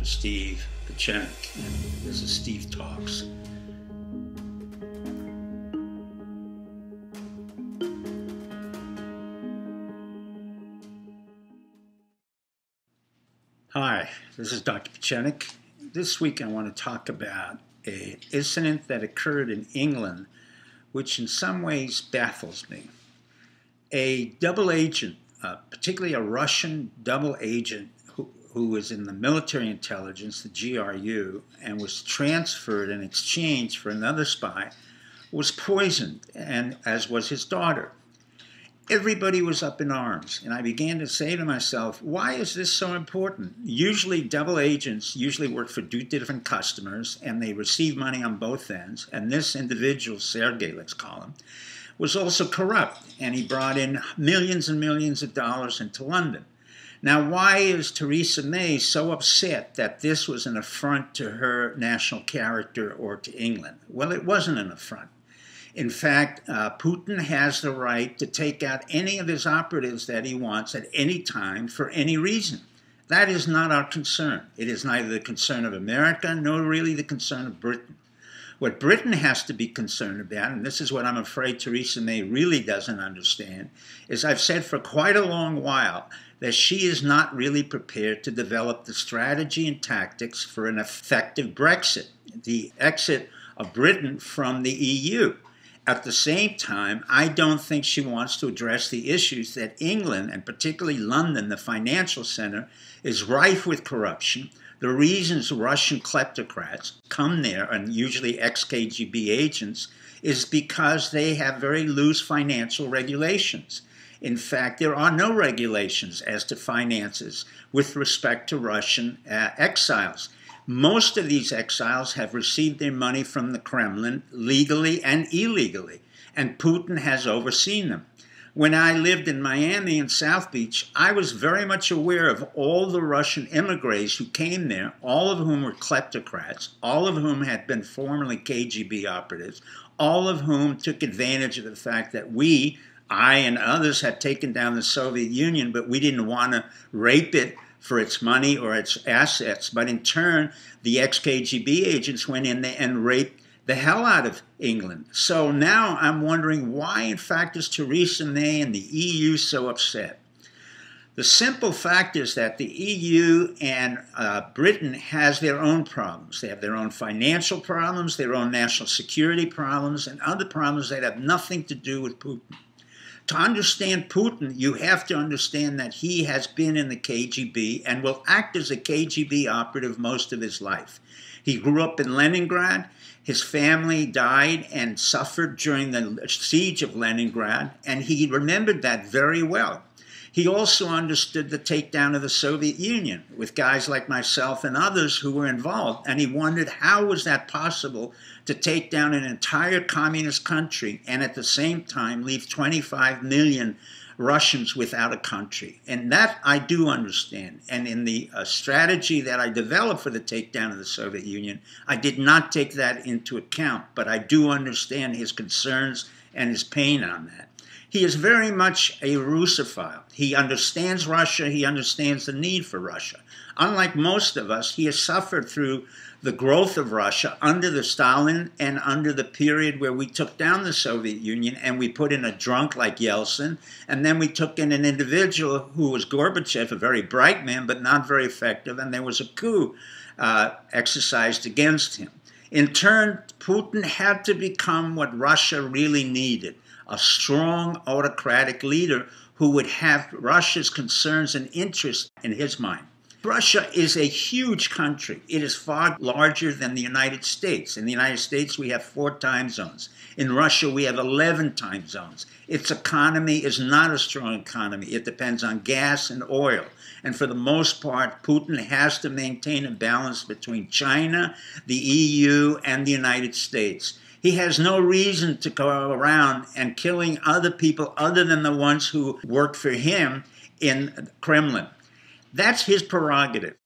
Dr. Steve Pichenik, and this is Steve Talks. Hi, this is Dr. Pichenik. This week I want to talk about an incident that occurred in England, which in some ways baffles me. A double agent, particularly a Russian double agent who was in the military intelligence, the GRU, and was transferred in exchange for another spy, was poisoned, and as was his daughter. Everybody was up in arms, and I began to say to myself, why is this so important? Usually double agents usually work for two different customers, and they receive money on both ends, and this individual, Sergei, let's call him, was also corrupt, and he brought in millions and millions of dollars into London. Now, why is Theresa May so upset that this was an affront to her national character or to England? Well, it wasn't an affront. In fact, Putin has the right to take out any of his operatives that he wants at any time for any reason. That is not our concern. It is neither the concern of America nor really the concern of Britain. What Britain has to be concerned about, and this is what I'm afraid Theresa May really doesn't understand, is I've said for quite a long while that she is not really prepared to develop the strategy and tactics for an effective Brexit, the exit of Britain from the EU. At the same time, I don't think she wants to address the issues that England, and particularly London, the financial center, is rife with corruption. The reasons Russian kleptocrats come there, and usually ex-KGB agents, is because they have very loose financial regulations. In fact, there are no regulations as to finances with respect to Russian exiles. Most of these exiles have received their money from the Kremlin legally and illegally, and Putin has overseen them. When I lived in Miami and South Beach, I was very much aware of all the Russian immigrants who came there, all of whom were kleptocrats, all of whom had been formerly KGB operatives, all of whom took advantage of the fact that I and others had taken down the Soviet Union, but we didn't want to rape it for its money or its assets. But in turn, the ex-KGB agents went in there and raped the hell out of England. So now I'm wondering why, in fact, is Theresa May and the EU so upset? The simple fact is that the EU and Britain has their own problems. They have their own financial problems, their own national security problems, and other problems that have nothing to do with Putin. To understand Putin, you have to understand that he has been in the KGB and will act as a KGB operative most of his life. He grew up in Leningrad. His family died and suffered during the siege of Leningrad, and he remembered that very well. He also understood the takedown of the Soviet Union with guys like myself and others who were involved, and he wondered how was that possible to take down an entire communist country and at the same time leave 25 million Russians without a country. And that I do understand. And in the strategy that I developed for the takedown of the Soviet Union, I did not take that into account, but I do understand his concerns and his pain on that. He is very much a Russophile. He understands Russia. He understands the need for Russia. Unlike most of us, he has suffered through the growth of Russia under the Stalin and under the period where we took down the Soviet Union and we put in a drunk like Yeltsin, and then we took in an individual who was Gorbachev, a very bright man but not very effective, and there was a coup exercised against him. In turn, Putin had to become what Russia really needed, a strong autocratic leader who would have Russia's concerns and interests in his mind. Russia is a huge country. It is far larger than the United States. In the United States, we have 4 time zones. In Russia, we have 11 time zones. Its economy is not a strong economy. It depends on gas and oil. And for the most part, Putin has to maintain a balance between China, the EU, and the United States. He has no reason to go around and killing other people other than the ones who work for him in the Kremlin. That's his prerogative.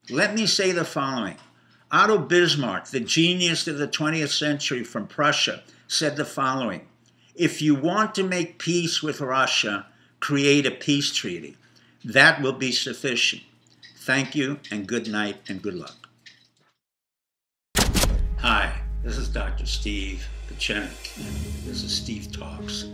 Let me say the following. Otto Bismarck, the genius of the 20th century from Prussia, said the following: if you want to make peace with Russia, create a peace treaty. That will be sufficient. Thank you, and good night, and good luck. Hi, this is Dr. Steve Pachenik, and this is Steve Talks.